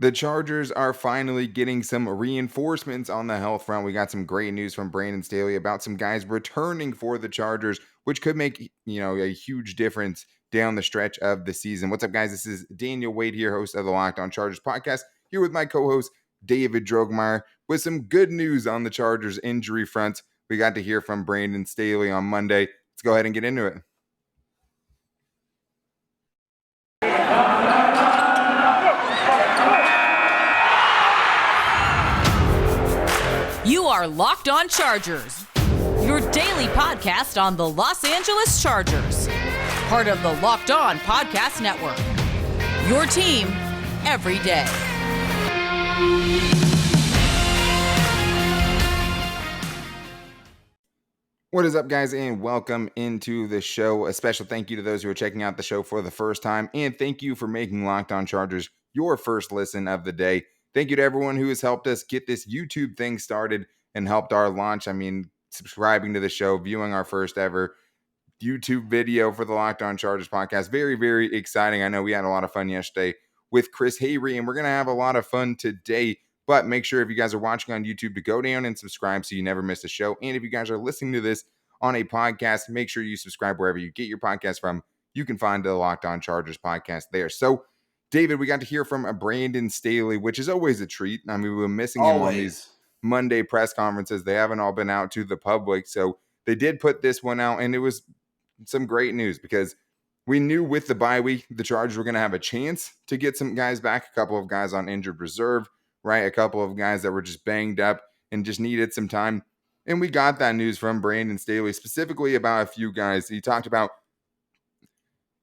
The Chargers are finally getting some reinforcements on the health front. We got some great news from Brandon Staley about some guys returning for the Chargers, which could make, a huge difference down the stretch of the season. What's up, guys? This is Daniel Wade here, host of the Locked On Chargers podcast, here with my co-host David Droegemeier with some good news on the Chargers injury front. We got to hear from Brandon Staley on Monday. Let's go ahead and get into it. You are Locked On Chargers, your daily podcast on the Los Angeles Chargers, part of the Locked On Podcast Network, your team every day. What is up, guys, and welcome into the show. A special thank you to those who are checking out the show for the first time, and thank you for making Locked On Chargers your first listen of the day. Thank you to everyone who has helped us get this YouTube thing started and helped our launch. Subscribing to the show, viewing our first ever YouTube video for the Locked On Chargers podcast. Very, very exciting. I know we had a lot of fun yesterday with Chris Hayre, and we're going to have a lot of fun today. But make sure if you guys are watching on YouTube to go down and subscribe so you never miss a show. And if you guys are listening to this on a podcast, make sure you subscribe wherever you get your podcast from. You can find the Locked On Chargers podcast there. So, David, we got to hear from Brandon Staley, which is always a treat. I mean, we were missing him on these Monday press conferences. They haven't all been out to the public. So they did put this one out, and it was some great news because we knew with the bye week, the Chargers were going to have a chance to get some guys back, a couple of guys on injured reserve, right? A couple of guys that were just banged up and just needed some time. And we got that news from Brandon Staley, specifically about a few guys. He talked about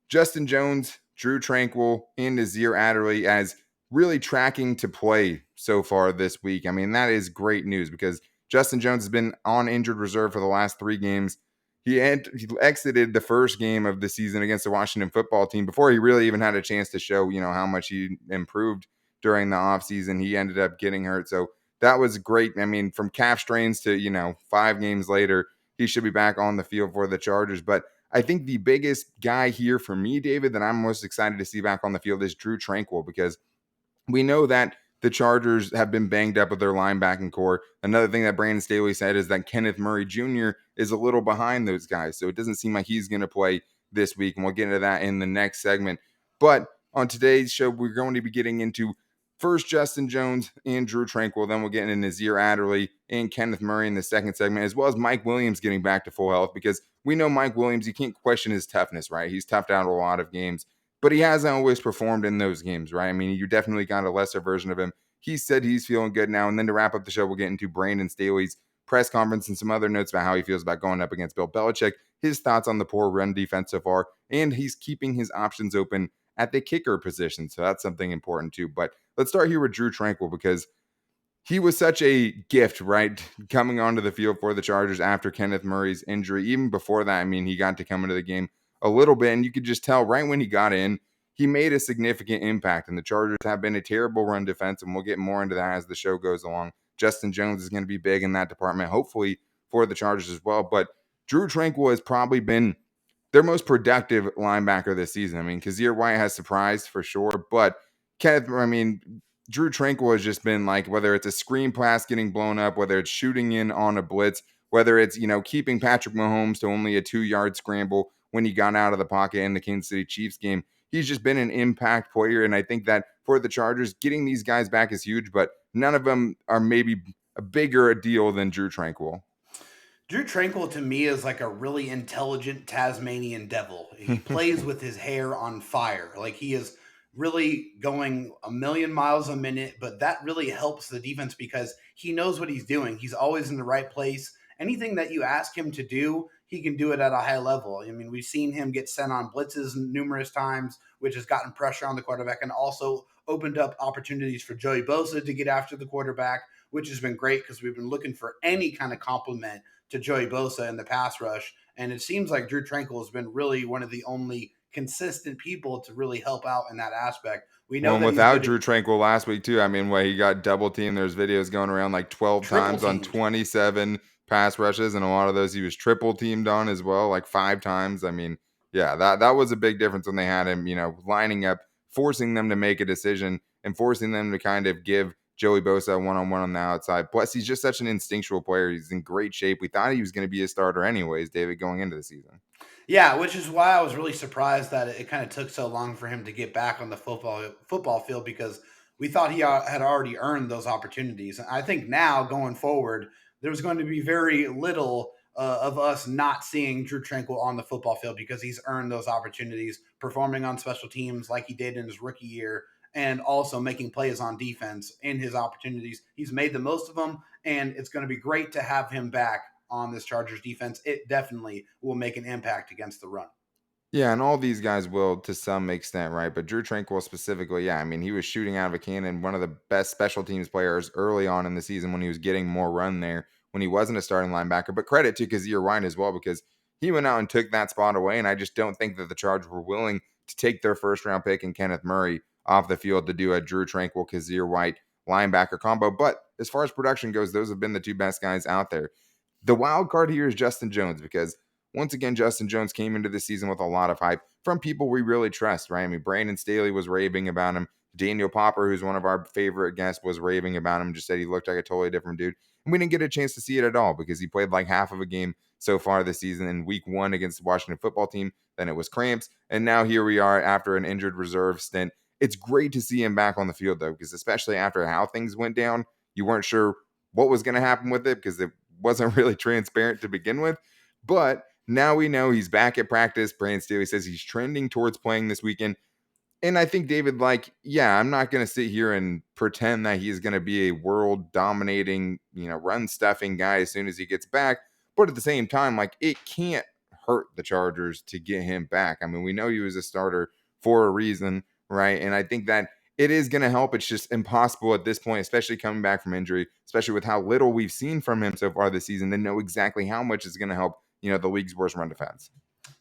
Justin Jones, Drue Tranquill, and Nasir Adderley as really tracking to play so far this week. I mean, that is great news because Justin Jones has been on injured reserve for the last 3 games. He exited the first game of the season against the Washington football team before he really even had a chance to show, how much he improved during the offseason. He ended up getting hurt. So that was great. I mean, from calf strains to, 5 games later, he should be back on the field for the Chargers. But I think the biggest guy here for me, David, that I'm most excited to see back on the field is Drue Tranquill, because we know that the Chargers have been banged up with their linebacking core. Another thing that Brandon Staley said is that Kenneth Murray Jr. is a little behind those guys. So it doesn't seem like he's going to play this week. And we'll get into that in the next segment. But on today's show, we're going to be getting into first Justin Jones and Drue Tranquill. Then we'll get into Nasir Adderley and Kenneth Murray in the second segment, as well as Mike Williams getting back to full health, because we know Mike Williams, you can't question his toughness, right? He's toughed out a lot of games, but he hasn't always performed in those games, right? I mean, you definitely got a lesser version of him. He said he's feeling good now. And then to wrap up the show, we'll get into Brandon Staley's press conference and some other notes about how he feels about going up against Bill Belichick, his thoughts on the poor run defense so far, and he's keeping his options open at the kicker position. So that's something important too. But let's start here with Drue Tranquill, because he was such a gift, right, coming onto the field for the Chargers after Kenneth Murray's injury. Even before that, I mean, he got to come into the game a little bit, and you could just tell right when he got in, he made a significant impact. And the Chargers have been a terrible run defense, and we'll get more into that as the show goes along. Justin Jones is going to be big in that department, hopefully for the Chargers as well. But Drue Tranquill has probably been their most productive linebacker this season. I mean, Kazir White has surprised for sure, but Drue Tranquill has just been like, whether it's a screen pass getting blown up, whether it's shooting in on a blitz, whether it's, keeping Patrick Mahomes to only a 2-yard scramble when he got out of the pocket in the Kansas City Chiefs game. He's just been an impact player. And I think that for the Chargers, getting these guys back is huge, but none of them are maybe a bigger a deal than Drue Tranquill. Drue Tranquill to me is like a really intelligent Tasmanian devil. He plays with his hair on fire. Like, he is really going a million miles a minute, but that really helps the defense because he knows what he's doing. He's always in the right place. Anything that you ask him to do, he can do it at a high level. I mean, we've seen him get sent on blitzes numerous times, which has gotten pressure on the quarterback and also opened up opportunities for Joey Bosa to get after the quarterback, which has been great because we've been looking for any kind of compliment to Joey Bosa in the pass rush. And it seems like Drue Tranquill has been really one of the only consistent people to really help out in that aspect. We know that without Drue Tranquill last week too. I mean, where he got double teamed. There's videos going around like 12 times on 27 pass rushes, and a lot of those he was triple teamed on as well, like 5 times. I mean, yeah, that was a big difference when they had him, lining up forcing them to make a decision and forcing them to kind of give Joey Bosa one-on-one on the outside. Plus, he's just such an instinctual player. He's in great shape. We thought he was going to be a starter anyways, David, going into the season. Yeah, which is why I was really surprised that it kind of took so long for him to get back on the football field, because we thought he had already earned those opportunities. I think now going forward, there's going to be very little of us not seeing Drue Tranquill on the football field, because he's earned those opportunities, performing on special teams like he did in his rookie year, and also making plays on defense in his opportunities. He's made the most of them, and it's going to be great to have him back on this Chargers defense. It definitely will make an impact against the run. Yeah, and all these guys will to some extent, right? But Drue Tranquill specifically, yeah, I mean, he was shooting out of a cannon, one of the best special teams players early on in the season when he was getting more run there, when he wasn't a starting linebacker. But credit to Kazir White as well, because he went out and took that spot away. And I just don't think that the Chargers were willing to take their first round pick and Kenneth Murray off the field to do a Drue Tranquill, Kazir White linebacker combo. But as far as production goes, those have been the two best guys out there. The wild card here is Justin Jones, because once again, Justin Jones came into the season with a lot of hype from people we really trust, right? I mean, Brandon Staley was raving about him. Daniel Popper, who's one of our favorite guests, was raving about him, just said he looked like a totally different dude. And we didn't get a chance to see it at all, because he played like half of a game so far this season in week 1 against the Washington football team. Then it was cramps. And now here we are after an injured reserve stint. It's great to see him back on the field, though, because especially after how things went down, you weren't sure what was going to happen with it, because it wasn't really transparent to begin with. But now we know he's back at practice. Brandon Staley says he's trending towards playing this weekend. And I think, David, like, yeah, I'm not going to sit here and pretend that he's going to be a world dominating, run stuffing guy as soon as he gets back. But at the same time, like, it can't hurt the Chargers to get him back. I mean, we know he was a starter for a reason, right? And I think that it is going to help. It's just impossible at this point, especially coming back from injury, especially with how little we've seen from him so far this season, to know exactly how much is going to help, the league's worst run defense.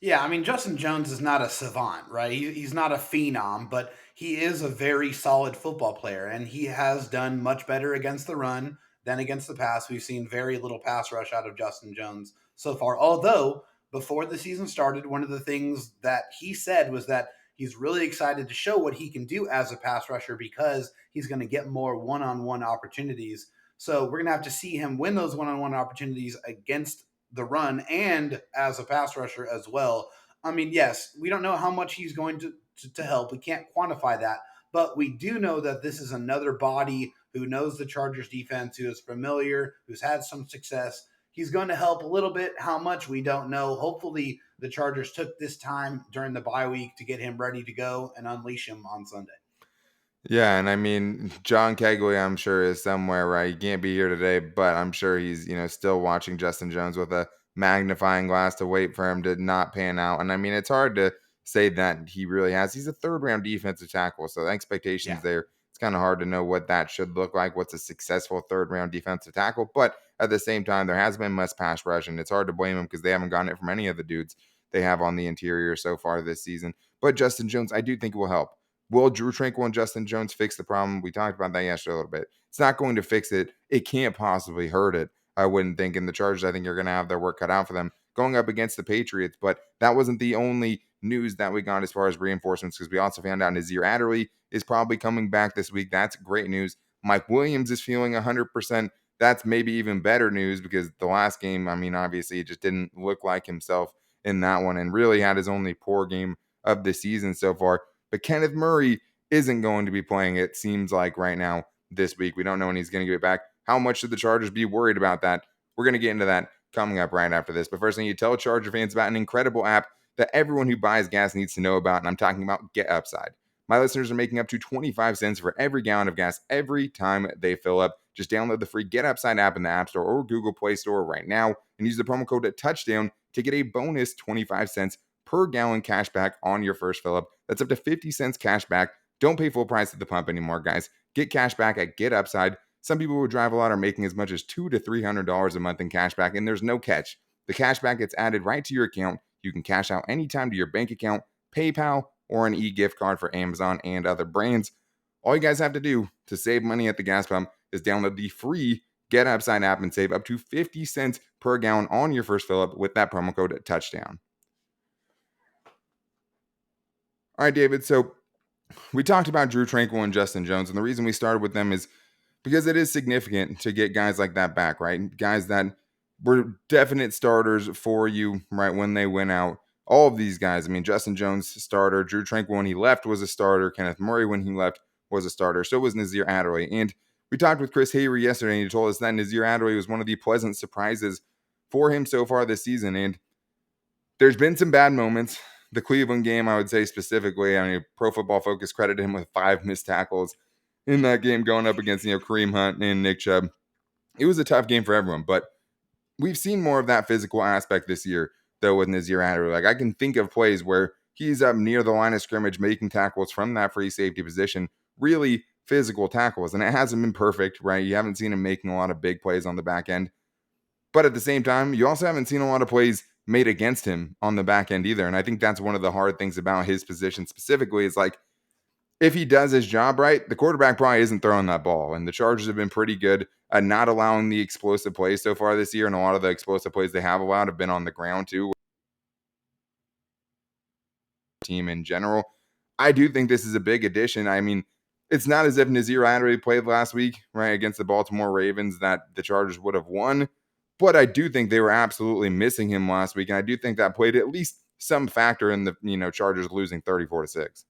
Yeah, I mean, Justin Jones is not a savant, right? He's not a phenom, but he is a very solid football player, and he has done much better against the run than against the pass. We've seen very little pass rush out of Justin Jones so far. Although, before the season started, one of the things that he said was that he's really excited to show what he can do as a pass rusher, because he's going to get more one-on-one opportunities. So we're going to have to see him win those one-on-one opportunities against the run and as a pass rusher as well. I mean, yes, we don't know how much he's going to help. We can't quantify that, but we do know that this is another body who knows the Chargers defense, who is familiar, who's had some success. He's going to help a little bit. How much, we don't know. Hopefully the Chargers took this time during the bye week to get him ready to go and unleash him on Sunday. Yeah, and I mean, John Kegley, I'm sure, is somewhere, right? He can't be here today, but I'm sure he's, still watching Justin Jones with a magnifying glass to wait for him to not pan out. And I mean, it's hard to say that he really has. He's a 3rd-round defensive tackle, so the expectations there, it's kind of hard to know what that should look like. What's a successful 3rd-round defensive tackle? But at the same time, there has been less pass rush, and it's hard to blame him because they haven't gotten it from any of the dudes they have on the interior so far this season. But Justin Jones, I do think will help. Will Drue Tranquill and Justin Jones fix the problem? We talked about that yesterday a little bit. It's not going to fix it. It can't possibly hurt it, I wouldn't think. And the Chargers, I think, are going to have their work cut out for them going up against the Patriots. But that wasn't the only news that we got as far as reinforcements, because we also found out Nasir Adderley is probably coming back this week. That's great news. Mike Williams is feeling 100%. That's maybe even better news, because the last game, I mean, obviously, it just didn't look like himself in that one and really had his only poor game of the season so far. But Kenneth Murray isn't going to be playing, it seems like, right now this week. We don't know when he's going to get back. How much should the Chargers be worried about that? We're going to get into that coming up right after this. But first, I need to tell Charger fans about an incredible app that everyone who buys gas needs to know about, and I'm talking about Get Upside. My listeners are making up to 25 cents for every gallon of gas every time they fill up. Just download the free Get Upside app in the App Store or Google Play Store right now and use the promo code TOUCHDOWN to get a bonus 25 cents per gallon cash back on your first fill up. That's up to 50 cents cash back. Don't pay full price at the pump anymore, guys. Get cash back at Get Upside. Some people who drive a lot are making as much as $200 to $300 a month in cash back, and there's no catch. The cash back gets added right to your account. You can cash out anytime to your bank account, PayPal, or an e-gift card for Amazon and other brands. All you guys have to do to save money at the gas pump is download the free Get Upside app and save up to 50 cents per gallon on your first fill up with that promo code TOUCHDOWN. All right, David. So we talked about Drue Tranquill and Justin Jones, and the reason we started with them is because it is significant to get guys like that back, right? Guys that were definite starters for you, right, when they went out. All of these guys, I mean, Justin Jones, starter. Drue Tranquill, when he left, was a starter. Kenneth Murray, when he left, was a starter. So was Nasir Adderley. And we talked with Chris Hayre yesterday, and he told us that Nasir Adderley was one of the pleasant surprises for him so far this season. And there's been some bad moments. The Cleveland game, I would say specifically, I mean, Pro Football Focus credited him with 5 missed tackles in that game going up against, Kareem Hunt and Nick Chubb. It was a tough game for everyone, but we've seen more of that physical aspect this year, though, with Nasir Adderley. Like, I can think of plays where he's up near the line of scrimmage making tackles from that free safety position, really physical tackles. And it hasn't been perfect, right? You haven't seen him making a lot of big plays on the back end. But at the same time, you also haven't seen a lot of plays made against him on the back end either. And I think that's one of the hard things about his position specifically is like, if he does his job right, the quarterback probably isn't throwing that ball. And the Chargers have been pretty good at not allowing the explosive plays so far this year. And a lot of the explosive plays they have allowed have been on the ground too. Team in general. I do think this is a big addition. I mean, it's not as if Nasir Adderley played last week, right, against the Baltimore Ravens that the Chargers would have won. But I do think they were absolutely missing him last week. And I do think that played at least some factor in the, Chargers losing 34-6.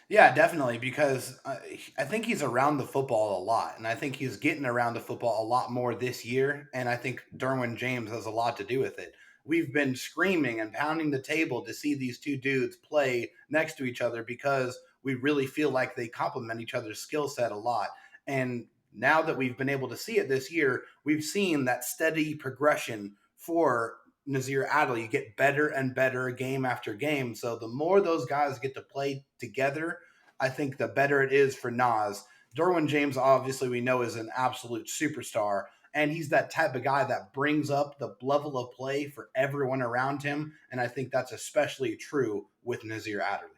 Yeah, definitely, because I think he's around the football a lot, and I think he's getting around the football a lot more this year, and I think Derwin James has a lot to do with it. We've been screaming and pounding the table to see these two dudes play next to each other because we really feel like they complement each other's skill set a lot. And now that we've been able to see it this year, we've seen that steady progression for Nasir Adderley. You get better and better game after game. So the more those guys get to play together, I think the better it is for Nas. Derwin James, obviously, we know is an absolute superstar, and he's that type of guy that brings up the level of play for everyone around him. And I think that's especially true with Nasir Adderley.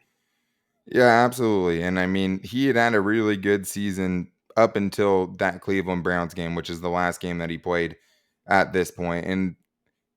Yeah, absolutely. And I mean, he had a really good season up until that Cleveland Browns game, which is the last game that he played at this point. And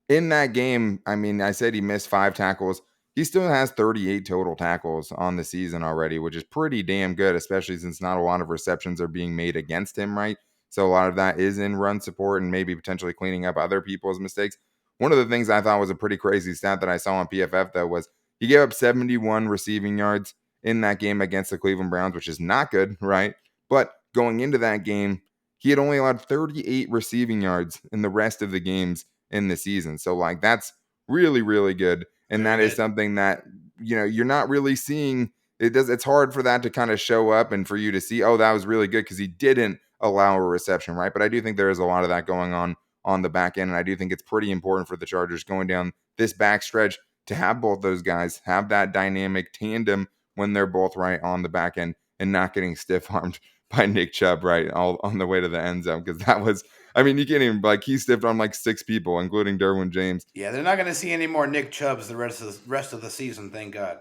in that game, I mean, I said he missed 5 tackles. He still has 38 total tackles on the season already, which is pretty damn good, especially since not a lot of receptions are being made against him, right? So a lot of that is in run support and maybe potentially cleaning up other people's mistakes. One of the things I thought was a pretty crazy stat that I saw on PFF, though, was he gave up 71 receiving yards in that game against the Cleveland Browns, which is not good, right? But going into that game, he had only allowed 38 receiving yards in the rest of the games in the season. So like that's really, really good. And Very that is good. something that, you're not really seeing. It's hard for that to kind of show up and for you to see, oh, that was really good because he didn't allow a reception, right? But I do think there is a lot of that going on the back end. And I do think it's pretty important for the Chargers going down this backstretch to have both those guys have that dynamic tandem when they're both right on the back end and not getting stiff armed by Nick Chubb, right, all on the way to the end zone. Because that was, I mean, you can't even, like, he stiffed on like 6 people, including Derwin James. Yeah, they're not going to see any more Nick Chubbs the rest of the season, thank God.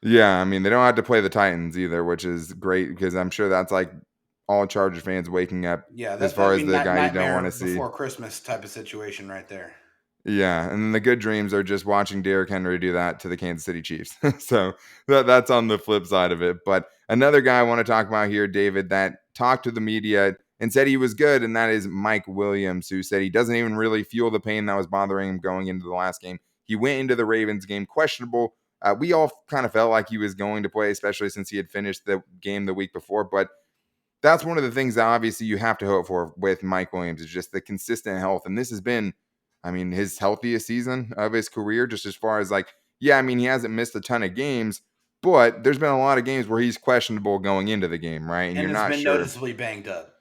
Yeah, I mean, they don't have to play the Titans either, which is great because I'm sure that's like all Chargers fans waking up Yeah, as that'd far as be the guy you don't want nightmare to see. before Christmas type of situation right there. Yeah, and then the good dreams are just watching Derrick Henry do that to the Kansas City Chiefs. So that's on the flip side of it. But another guy I want to talk about here, David, that talked to the media and said he was good, and that is Mike Williams, who said he doesn't even really feel the pain that was bothering him going into the last game. He went into the Ravens game questionable. We all kind of felt like he was going to play, especially since he had finished the game the week before. But that's one of the things that obviously you have to hope for with Mike Williams is just the consistent health. And this has been, I mean, his healthiest season of his career, just as far as like, yeah, I mean, he hasn't missed a ton of games, but there's been a lot of games where he's questionable going into the game, right? And And you're it's not been sure. noticeably banged up.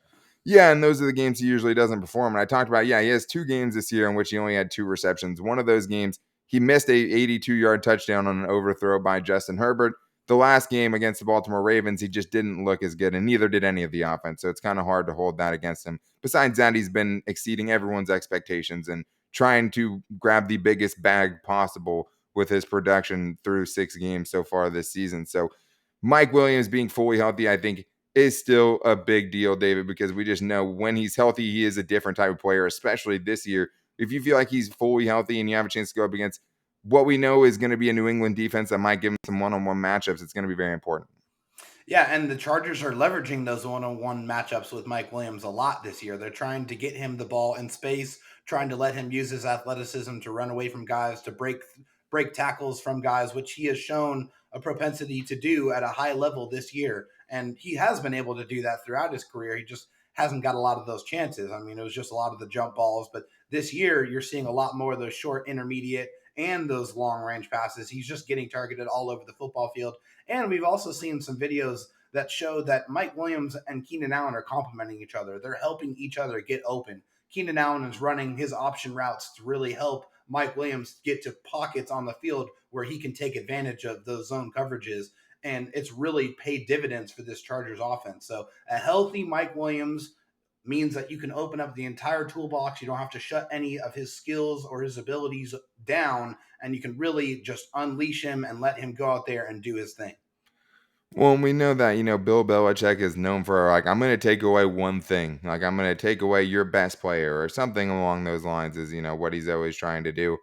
Yeah, and those are the games he usually doesn't perform. And I talked about, yeah, he has 2 games this year in which he only had 2 receptions. One of those games, he missed a 82-yard touchdown on an overthrow by Justin Herbert. The last game against the Baltimore Ravens, he just didn't look as good, and neither did any of the offense. So it's kind of hard to hold that against him. Besides that, he's been exceeding everyone's expectations and trying to grab the biggest bag possible with his production through 6 games so far this season. So Mike Williams being fully healthy, I think, is still a big deal, David, because we just know when he's healthy, he is a different type of player, especially this year. If you feel like he's fully healthy and you have a chance to go up against what we know is going to be a New England defense that might give him some one-on-one matchups, it's going to be very important. Yeah, and the Chargers are leveraging those one-on-one matchups with Mike Williams a lot this year. They're trying to get him the ball in space, trying to let him use his athleticism to run away from guys, to break tackles from guys, which he has shown a propensity to do at a high level this year. And he has been able to do that throughout his career. He just hasn't got a lot of those chances. I mean, it was just a lot of the jump balls, but this year you're seeing a lot more of those short, intermediate, and those long range passes. He's just getting targeted all over the football field. And we've also seen some videos that show that Mike Williams and Keenan Allen are complementing each other. They're helping each other get open. Keenan Allen is running his option routes to really help Mike Williams get to pockets on the field where he can take advantage of those zone coverages. And it's really paid dividends for this Chargers offense. So a healthy Mike Williams means that you can open up the entire toolbox. You don't have to shut any of his skills or his abilities down, and you can really just unleash him and let him go out there and do his thing. Well, and we know that, Bill Belichick is known for, like, I'm going to take away one thing. Like, I'm going to take away your best player or something along those lines is, what he's always trying to do.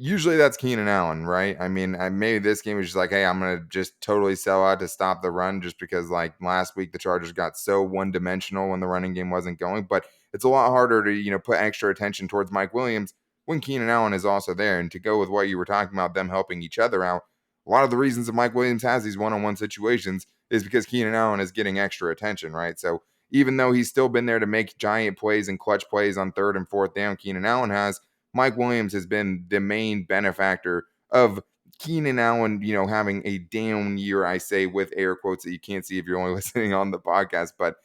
Usually that's Keenan Allen, right? I mean, maybe this game was just like, hey, I'm going to just totally sell out to stop the run just because, like, last week the Chargers got so one-dimensional when the running game wasn't going. But it's a lot harder to, put extra attention towards Mike Williams when Keenan Allen is also there. And to go with what you were talking about, them helping each other out, a lot of the reasons that Mike Williams has these one-on-one situations is because Keenan Allen is getting extra attention, right? So even though he's still been there to make giant plays and clutch plays on 3rd and 4th down, Keenan Allen has, Mike Williams has been the main benefactor of Keenan Allen, having a down year, I say with air quotes that you can't see if you're only listening on the podcast, but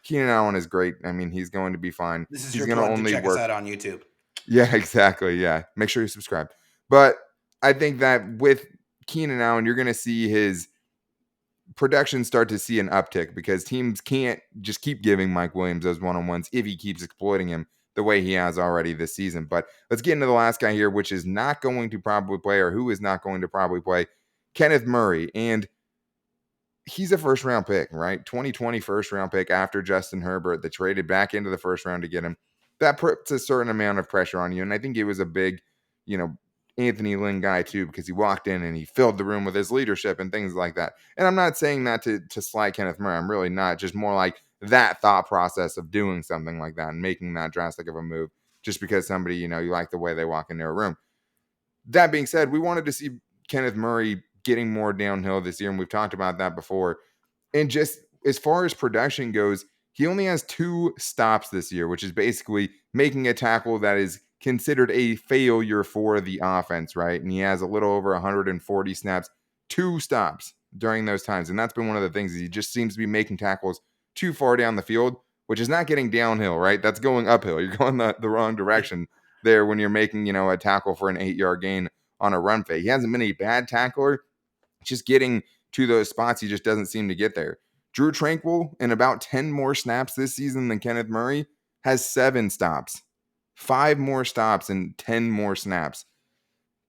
Keenan Allen is great. I mean, he's going to be fine. This is He's your going to plug to only check us work. out on YouTube. Yeah, exactly. Yeah. Make sure you subscribe. But I think that with Keenan Allen, you're going to see his production start to see an uptick because teams can't just keep giving Mike Williams those one-on-ones if he keeps exploiting him the way he has already this season. But let's get into the last guy here, which is not going to probably play, or who is not going to probably play, Kenneth Murray. And he's a first-round pick, right? 2020 first-round pick after Justin Herbert. They traded back into the first round to get him. That puts a certain amount of pressure on you. And I think it was a big, Anthony Lynn guy too, because he walked in and he filled the room with his leadership and things like that. And I'm not saying that to slight Kenneth Murray. I'm really not. Just more like that thought process of doing something like that and making that drastic of a move just because somebody, you like the way they walk into a room. That being said, we wanted to see Kenneth Murray getting more downhill this year, and we've talked about that before. And just as far as production goes, he only has 2 stops this year, which is basically making a tackle that is considered a failure for the offense, right? And he has a little over 140 snaps, 2 stops during those times. And that's been one of the things is he just seems to be making tackles too far down the field, which is not getting downhill, right? That's going uphill. You're going the wrong direction there when you're making, a tackle for an 8-yard gain on a run fake. He hasn't been a bad tackler, just getting to those spots, he just doesn't seem to get there. Drue Tranquill, in about 10 more snaps this season than Kenneth Murray, has 7 stops. 5 more stops and 10 more snaps.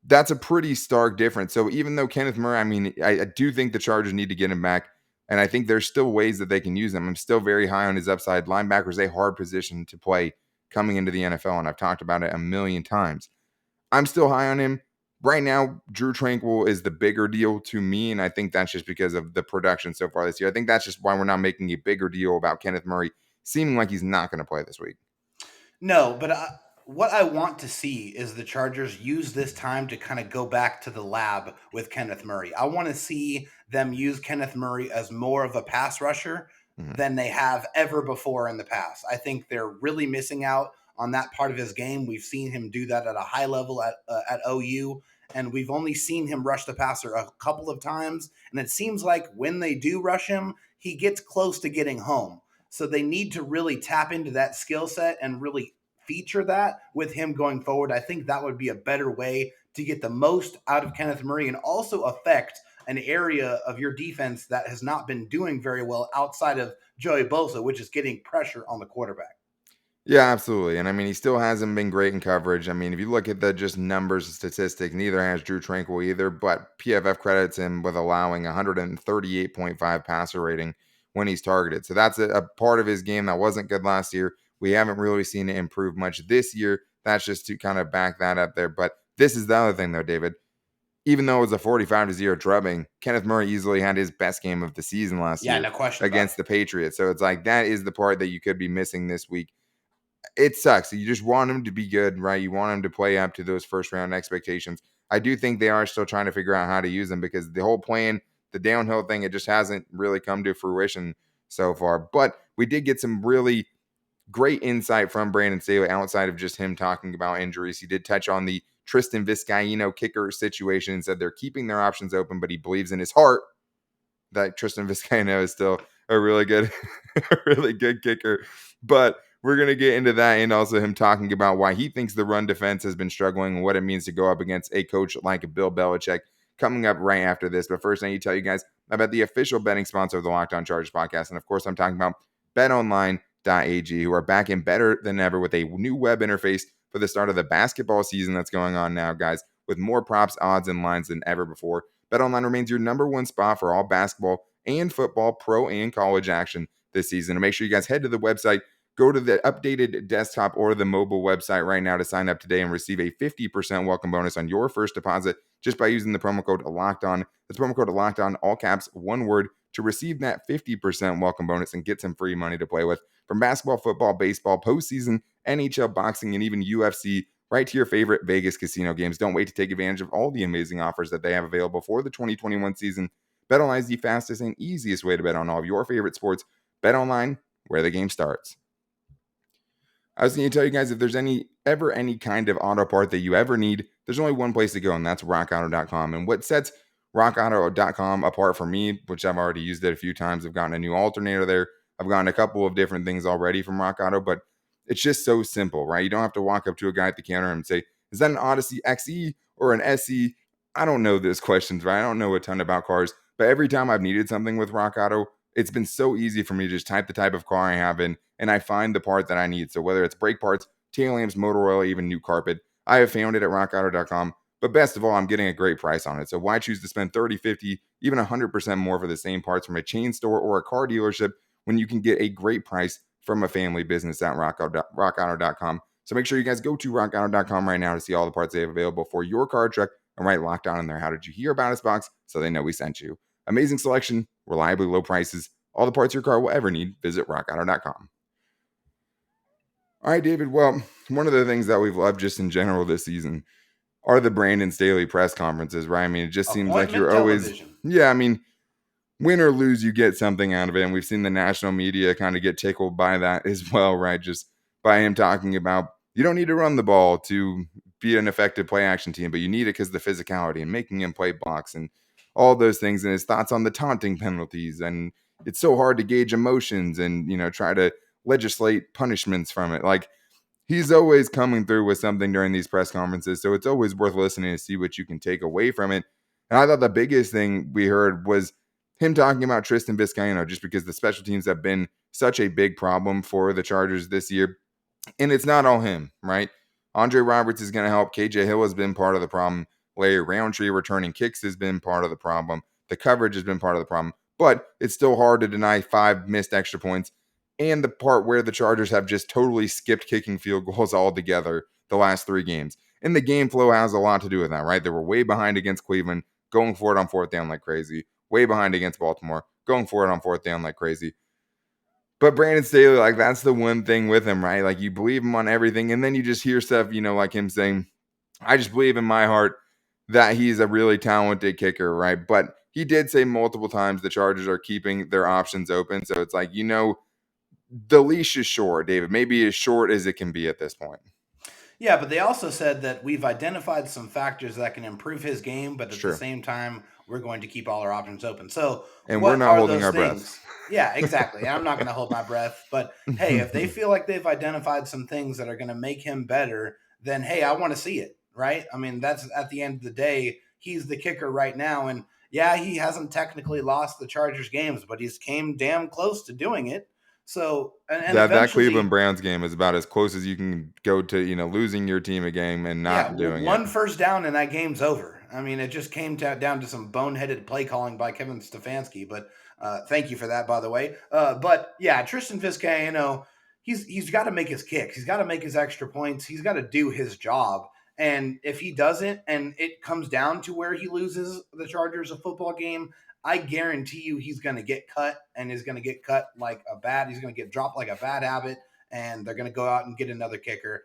That's a pretty stark difference. So even though Kenneth Murray, I mean, I do think the Chargers need to get him back, and I think there's still ways that they can use him. I'm still very high on his upside. Linebacker is a hard position to play coming into the NFL, and I've talked about it a million times. I'm still high on him. Right now, Drue Tranquill is the bigger deal to me, and I think that's just because of the production so far this year. I think that's just why we're not making a bigger deal about Kenneth Murray seeming like he's not going to play this week. No, but what I want to see is the Chargers use this time to kind of go back to the lab with Kenneth Murray. I want to see them use Kenneth Murray as more of a pass rusher than they have ever before in the past. I think they're really missing out on that part of his game. We've seen him do that at a high level at OU, and we've only seen him rush the passer a couple of times. And it seems like when they do rush him, he gets close to getting home. So they need to really tap into that skill set and really feature that with him going forward. I think that would be a better way to get the most out of Kenneth Murray and also affect an area of your defense that has not been doing very well outside of Joey Bosa, which is getting pressure on the quarterback. Yeah, absolutely. And I mean, he still hasn't been great in coverage. I mean, if you look at the just numbers and statistics, neither has Drue Tranquill either, but PFF credits him with allowing 138.5 passer rating when he's targeted. So that's a part of his game that wasn't good last year. We haven't really seen it improve much this year. That's just to kind of back that up there. But this is the other thing, though, David. even though it was a 45-0 drubbing, Kenneth Murray easily had his best game of the season last Yeah, year no question about against the Patriots. So it's like that is the part that you could be missing this week. It sucks. You just want him to be good, right? You want him to play up to those first round expectations. I do think they are still trying to figure out how to use him because the whole plan, the downhill thing, it just hasn't really come to fruition so far. But we did get some really great insight from Brandon Staley outside of just him talking about injuries. He did touch on the Tristan Vizcaino kicker situation and said they're keeping their options open, but he believes in his heart that Tristan Vizcaino is still a really good, really good kicker. But we're going to get into that and also him talking about why he thinks the run defense has been struggling and what it means to go up against a coach like Bill Belichick coming up right after this. But first, I need to tell you guys about the official betting sponsor of the Locked On Chargers podcast. And of course, I'm talking about betonline.ag, who are back in better than ever with a new web interface for the start of the basketball season that's going on now, guys, with more props, odds, and lines than ever before. BetOnline remains your number one spot for all basketball and football, pro and college action this season. And make sure you guys head to the website, go to the updated desktop or the mobile website right now to sign up today and receive a 50% welcome bonus on your first deposit just by using the promo code LOCKEDON. That's promo code LOCKEDON, all caps, one word, to receive that 50% welcome bonus and get some free money to play with. From basketball, football, baseball, postseason, NHL, boxing, and even UFC, right to your favorite Vegas casino games. Don't wait to take advantage of all the amazing offers that they have available for the 2021 season. BetOnline is the fastest and easiest way to bet on all of your favorite sports. BetOnline, where the game starts. I was going to tell you guys, if there's any kind of auto part that you ever need, there's only one place to go, and that's rockauto.com. And what sets rockauto.com apart for me, which I've already used it a few times, I've gotten a new alternator there. I've gotten a couple of different things already from Rock Auto, but it's just so simple, right? You don't have to walk up to a guy at the counter and say, is that an Odyssey XE or an SE? I don't know those questions, right? I don't know a ton about cars, but every time I've needed something with Rock Auto, it's been so easy for me to just type the type of car I have in, and I find the part that I need. So whether it's brake parts, tail lamps, motor oil, even new carpet, I have found it at rockauto.com. But best of all, I'm getting a great price on it. So why choose to spend 30, 50, even 100% more for the same parts from a chain store or a car dealership when you can get a great price from a family business at rockauto.com. So make sure you guys go to rockauto.com right now to see all the parts they have available for your car or truck and write Locked On in there. How did you hear about us box so they know we sent you? Amazing selection, reliably low prices, all the parts your car will ever need. Visit rockauto.com. All right, David. Well, one of the things that we've loved just in general this season are the Brandon Staley press conferences, right? I mean, it just seems like you're television. Win or lose, you get something out of it. And we've seen the national media kind of get tickled by that as well, right? Just by him talking about, you don't need to run the ball to be an effective play action team, but you need it because of the physicality and making him play blocks and all those things, and his thoughts on the taunting penalties. And it's so hard to gauge emotions and, try to legislate punishments from it. Like, he's always coming through with something during these press conferences. So it's always worth listening to see what you can take away from it. And I thought the biggest thing we heard was him talking about Tristan Vizcaino, just because the special teams have been such a big problem for the Chargers this year. And it's not all him, right? Andre Roberts is going to help. KJ Hill has been part of the problem. Larry Roundtree returning kicks has been part of the problem. The coverage has been part of the problem. But it's still hard to deny 5 missed extra points and the part where the Chargers have just totally skipped kicking field goals altogether the last 3 games. And the game flow has a lot to do with that, right? They were way behind against Cleveland, going for it on 4th down like crazy. Way behind against Baltimore, going for it on 4th down like crazy. But Brandon Staley, like, that's the one thing with him, right? Like, you believe him on everything, and then you just hear stuff, like him saying, I just believe in my heart that he's a really talented kicker, right? But he did say multiple times the Chargers are keeping their options open. So it's like, the leash is short, David. Maybe as short as it can be at this point. Yeah, but they also said that we've identified some factors that can improve his game, but at the same time, we're going to keep all our options open. So, and we're not holding our breath. Yeah, exactly. I'm not going to hold my breath. But hey, if they feel like they've identified some things that are going to make him better, then hey, I want to see it, right? I mean, that's at the end of the day, he's the kicker right now. And yeah, he hasn't technically lost the Chargers games, but he's came damn close to doing it. So and that Cleveland Browns game is about as close as you can go to losing your team a game and not doing one first down and that game's over. I mean, it just came down to some boneheaded play calling by Kevin Stefanski. But thank you for that, by the way. But yeah, Tristan Vizcaino, he's got to make his kicks. He's got to make his extra points. He's got to do his job. And if he doesn't, and it comes down to where he loses the Chargers a football game, I guarantee you he's going to get cut, and is going to get cut like a bad. He's going to get dropped like a bad habit, and they're going to go out and get another kicker.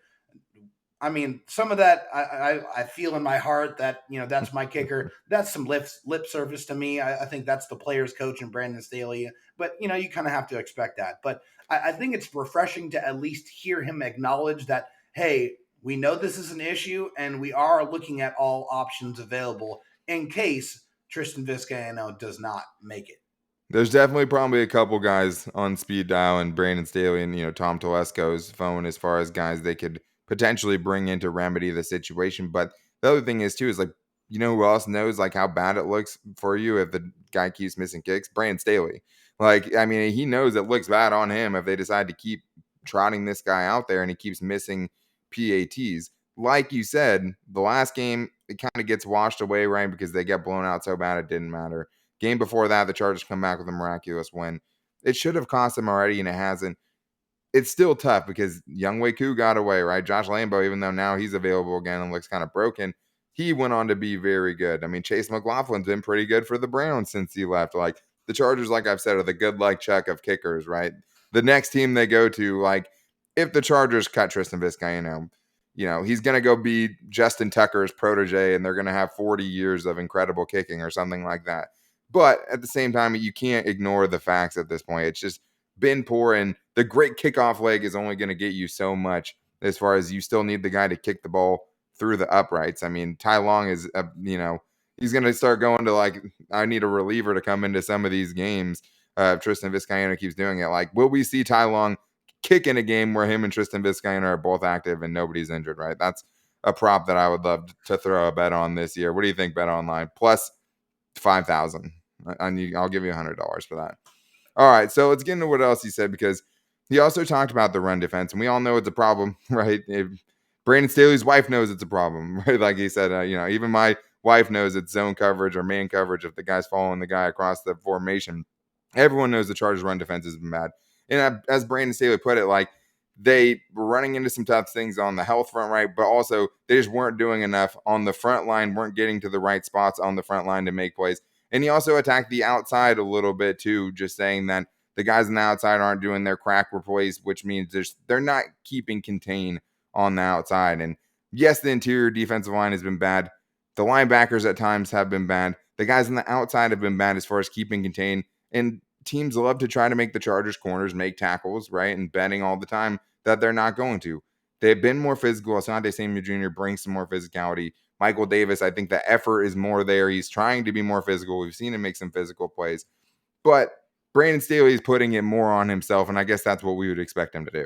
I mean, some of that I feel in my heart that, that's my kicker. That's some lip service to me. I think that's the players coach and Brandon Staley. But, you kind of have to expect that. But I think it's refreshing to at least hear him acknowledge that, hey, we know this is an issue, and we are looking at all options available in case Tristan Vizcaino does not make it. There's definitely probably a couple guys on speed dial and Brandon Staley and Tom Telesco's phone as far as guys they could potentially bring in to remedy the situation. But the other thing is too is like, who else knows like how bad it looks for you if the guy keeps missing kicks? Brandon Staley. Like, I mean, he knows it looks bad on him if they decide to keep trotting this guy out there and he keeps missing PATs. Like you said, the last game, it kind of gets washed away, right? Because they get blown out so bad it didn't matter. Game before that, the Chargers come back with a miraculous win. It should have cost them already, and it hasn't. It's still tough because Younghoe Koo got away, right? Josh Lambo, even though now he's available again and looks kind of broken, he went on to be very good. I mean, Chase McLaughlin's been pretty good for the Browns since he left. Like, the Chargers, like I've said, are the good luck check of kickers, right? The next team they go to, like, if the Chargers cut Tristan Vizcaino, he's going to go be Justin Tucker's protege, and they're going to have 40 years of incredible kicking or something like that. But at the same time, you can't ignore the facts at this point. It's just been poor, and the great kickoff leg is only going to get you so much as far as you still need the guy to kick the ball through the uprights. I mean, Tai Long is, he's going to start going to like, I need a reliever to come into some of these games. Tristan Vizcaino keeps doing it. Like, will we see Tai Long kick in a game where him and Tristan Vizcaino are both active and nobody's injured, right? That's a prop that I would love to throw a bet on this year. What do you think, Bet Online? Plus 5,000. I'll give you $100 for that. All right, so let's get into what else he said, because he also talked about the run defense, and we all know it's a problem, right? Brandon Staley's wife knows it's a problem, right? Like he said, even my wife knows it's zone coverage or man coverage if the guy's following the guy across the formation. Everyone knows the Chargers' run defense has been bad. And as Brandon Staley put it, like, they were running into some tough things on the health front, right? But also they just weren't doing enough on the front line, weren't getting to the right spots on the front line to make plays. And he also attacked the outside a little bit too, just saying that the guys on the outside aren't doing their crack plays, which means they're not keeping contain on the outside. And yes, the interior defensive line has been bad. The linebackers at times have been bad. The guys on the outside have been bad as far as keeping contain. And teams love to try to make the Chargers corners make tackles, right? And betting all the time that they're not going to. They've been more physical. Asante Samuel Jr. brings some more physicality. Michael Davis, I think the effort is more there. He's trying to be more physical. We've seen him make some physical plays. But Brandon Staley is putting it more on himself, and I guess that's what we would expect him to do.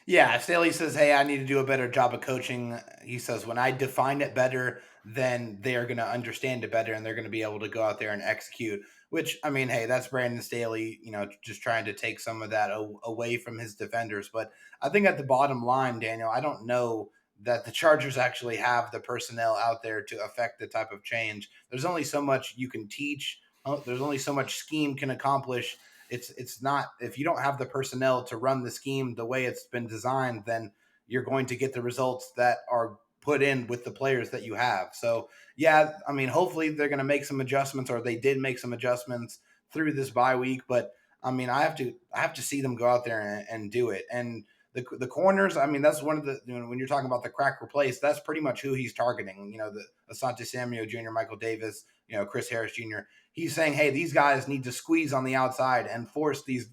Yeah, Staley says, hey, I need to do a better job of coaching. He says, when I define it better, then they are going to understand it better, and they're going to be able to go out there and execute. Which, I mean, hey, that's Brandon Staley, just trying to take some of that away from his defenders. But I think at the bottom line, Daniel, I don't know that the Chargers actually have the personnel out there to affect the type of change. There's only so much you can teach. There's only so much scheme can accomplish. It's not, if you don't have the personnel to run the scheme the way it's been designed, then you're going to get the results that are put in with the players that you have. So yeah, I mean, hopefully they're going to make some adjustments, or they did make some adjustments through this bye week. But I mean, I have to see them go out there and do it. And the corners, I mean, that's one of the, when you're talking about the crack replace, that's pretty much who he's targeting. The Asante Samuel Jr., Michael Davis, Chris Harris Jr. He's saying, hey, these guys need to squeeze on the outside and force these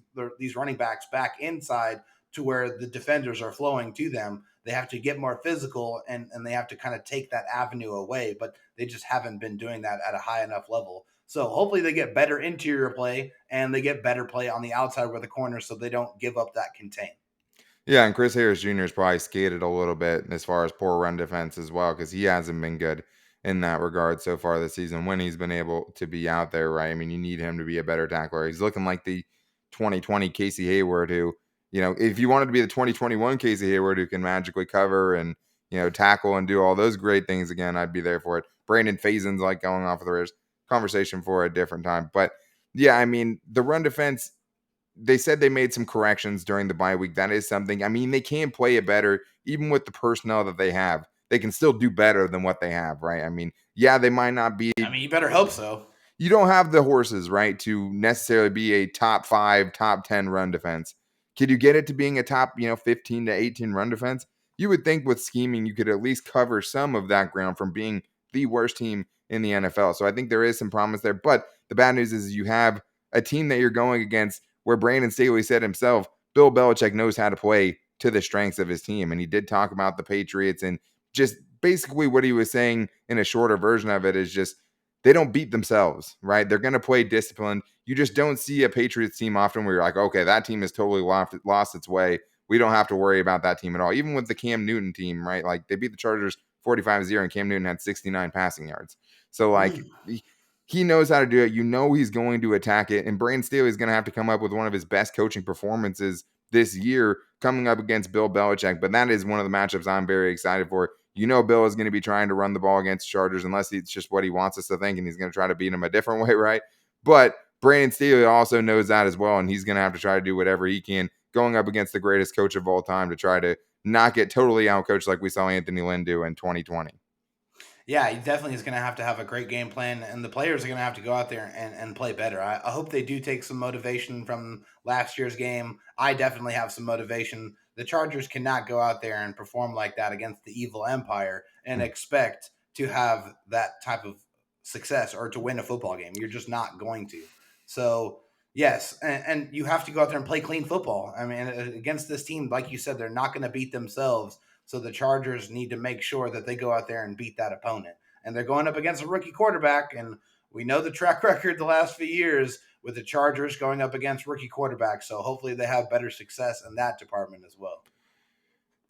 running backs back inside to where the defenders are flowing to them. They have to get more physical, and they have to kind of take that avenue away, but they just haven't been doing that at a high enough level. So hopefully they get better interior play, and they get better play on the outside where the corners, so they don't give up that contain. Yeah, and Chris Harris Jr. has probably skated a little bit as far as poor run defense as well, because he hasn't been good in that regard so far this season when he's been able to be out there, right? I mean, you need him to be a better tackler. He's looking like the 2020 Casey Hayward who, if you wanted to be the 2021 Casey Hayward who can magically cover and, tackle and do all those great things again, I'd be there for it. Brandon Faison's like going off of the rails. Conversation for a different time. But yeah, I mean, the run defense, they said they made some corrections during the bye week. That is something. I mean, they can play it better, even with the personnel that they have. they can still do better than what they have, right? I mean, yeah, they might not be. I mean, you better hope so. You don't have the horses, right, to necessarily be a top 5, top 10 run defense. Could you get it to being a top, 15 to 18 run defense? You would think with scheming, you could at least cover some of that ground from being the worst team in the NFL. So I think there is some promise there. But the bad news is you have a team that you're going against where Brandon Staley said himself, Bill Belichick knows how to play to the strengths of his team. And he did talk about the Patriots, and just basically what he was saying in a shorter version of it is just they don't beat themselves, right? They're going to play disciplined. You just don't see a Patriots team often where you're like, okay, that team has totally lost its way. We don't have to worry about that team at all. Even with the Cam Newton team, right? Like they beat the Chargers 45-0 and Cam Newton had 69 passing yards. So like he knows how to do it. You know he's going to attack it. And Brandon Staley is going to have to come up with one of his best coaching performances this year coming up against Bill Belichick. But that is one of the matchups I'm very excited for. You know Bill is going to be trying to run the ball against Chargers unless it's just what he wants us to think, and he's going to try to beat him a different way, right? But Brandon Staley also knows that as well, and he's going to have to try to do whatever he can going up against the greatest coach of all time to try to not get totally outcoached like we saw Anthony Lynn do in 2020. Yeah, he definitely is going to have a great game plan, and the players are going to have to go out there and play better. I hope they do take some motivation from last year's game. I definitely have some motivation. The Chargers cannot go out there and perform like that against the evil empire and expect to have that type of success or to win a football game. You're just not going to. So, yes, and you have to go out there and play clean football. I mean, against this team, like you said, they're not going to beat themselves. So the Chargers need to make sure that they go out there and beat that opponent. And they're going up against a rookie quarterback, and we know the track record the last few years with the Chargers going up against rookie quarterbacks. So hopefully they have better success in that department as well.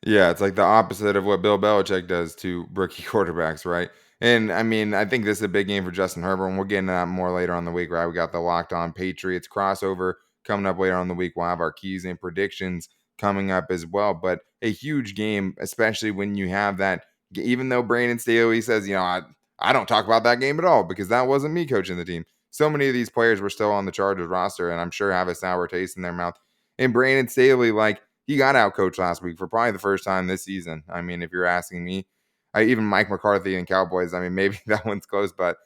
Yeah, it's like the opposite of what Bill Belichick does to rookie quarterbacks, right? And I mean, I think this is a big game for Justin Herbert, and we'll get into that more later on in the week, right? We got the Locked On Patriots crossover coming up later on in the week. We'll have our keys and predictions coming up as well. But a huge game, especially when you have that, even though Brandon Staley says, I don't talk about that game at all because that wasn't me coaching the team. So many of these players were still on the Chargers roster, and I'm sure have a sour taste in their mouth. And Brandon Staley, like, he got out coached last week for probably the first time this season. I mean, if you're asking me, even Mike McCarthy and Cowboys, I mean, maybe that one's close, but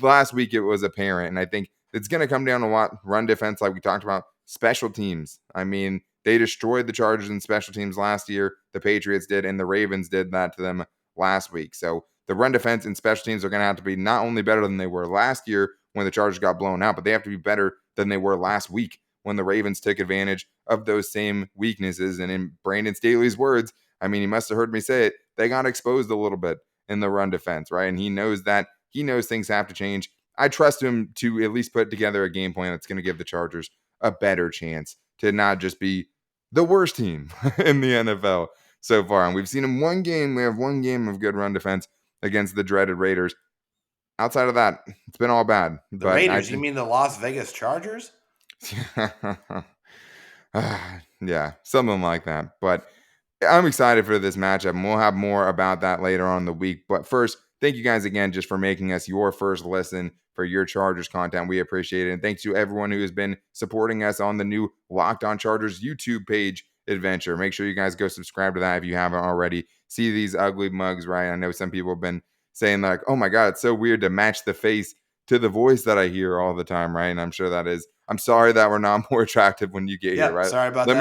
last week it was apparent. And I think it's going to come down to what run defense, like we talked about, special teams. I mean, they destroyed the Chargers in special teams last year. The Patriots did, and the Ravens did that to them last week. So the run defense and special teams are going to have to be not only better than they were last year when the Chargers got blown out, but they have to be better than they were last week when the Ravens took advantage of those same weaknesses. And in Brandon Staley's words, I mean, he must have heard me say it, they got exposed a little bit in the run defense, right? And he knows that. He knows things have to change. I trust him to at least put together a game plan that's going to give the Chargers a better chance to not just be the worst team in the NFL so far. And we've seen him one game. We have one game of good run defense against the dreaded Raiders. Outside of that, it's been all bad. The Raiders, you mean the Las Vegas Chargers? Yeah, something like that. But I'm excited for this matchup, and we'll have more about that later on in the week. But first, thank you guys again just for making us your first listen for your Chargers content. We appreciate it. And thanks to everyone who has been supporting us on the new Locked On Chargers YouTube page adventure. Make sure you guys go subscribe to that if you haven't already. See these ugly mugs, right? I know some people have been saying like, oh my God, it's so weird to match the face to the voice that I hear all the time, right? And I'm sure that is. I'm sorry that we're not more attractive when you get here, right? Sorry about that.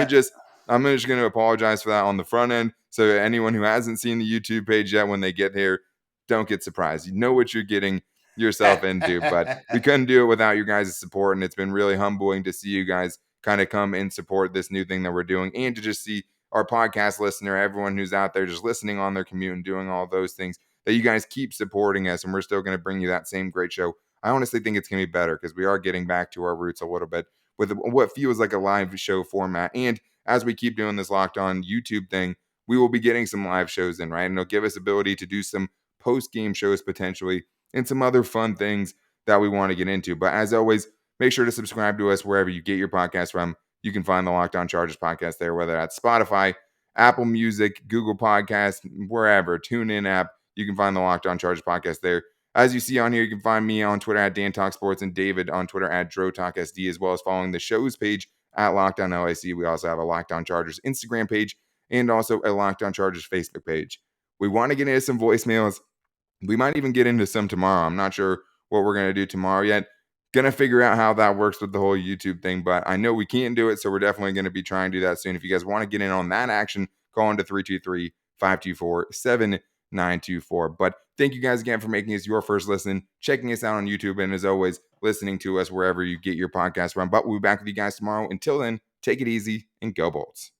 I'm just going to apologize for that on the front end. So anyone who hasn't seen the YouTube page yet, when they get here, don't get surprised. You know what you're getting yourself into, but we couldn't do it without you guys' support. And it's been really humbling to see you guys kind of come and support this new thing that we're doing, and to just see our podcast listener, everyone who's out there just listening on their commute and doing all those things, that you guys keep supporting us. And we're still going to bring you that same great show. I honestly think it's going to be better because we are getting back to our roots a little bit with what feels like a live show format. And as we keep doing this Locked On YouTube thing, we will be getting some live shows in, right? And it'll give us ability to do some post-game shows potentially and some other fun things that we want to get into. But as always, make sure to subscribe to us wherever you get your podcast from. You can find the Locked On Chargers podcast there, whether that's Spotify, Apple Music, Google Podcasts, wherever, TuneIn app. You can find the Locked On Chargers podcast there. As you see on here, you can find me on Twitter at Dan Talk Sports and David on Twitter at Drue Tranquill SD, as well as following the show's page at Locked On LAC. We also have a Locked On Chargers Instagram page and also a Locked On Chargers Facebook page. We want to get into some voicemails. We might even get into some tomorrow. I'm not sure what we're going to do tomorrow yet. Going to figure out how that works with the whole YouTube thing, but I know we can't do it, so we're definitely going to be trying to do that soon. If you guys want to get in on that action, call into 323-524-7924. But thank you guys again for making us your first listen, checking us out on YouTube, and as always, listening to us wherever you get your podcast from. But we'll be back with you guys tomorrow. Until then, take it easy and go Bolts.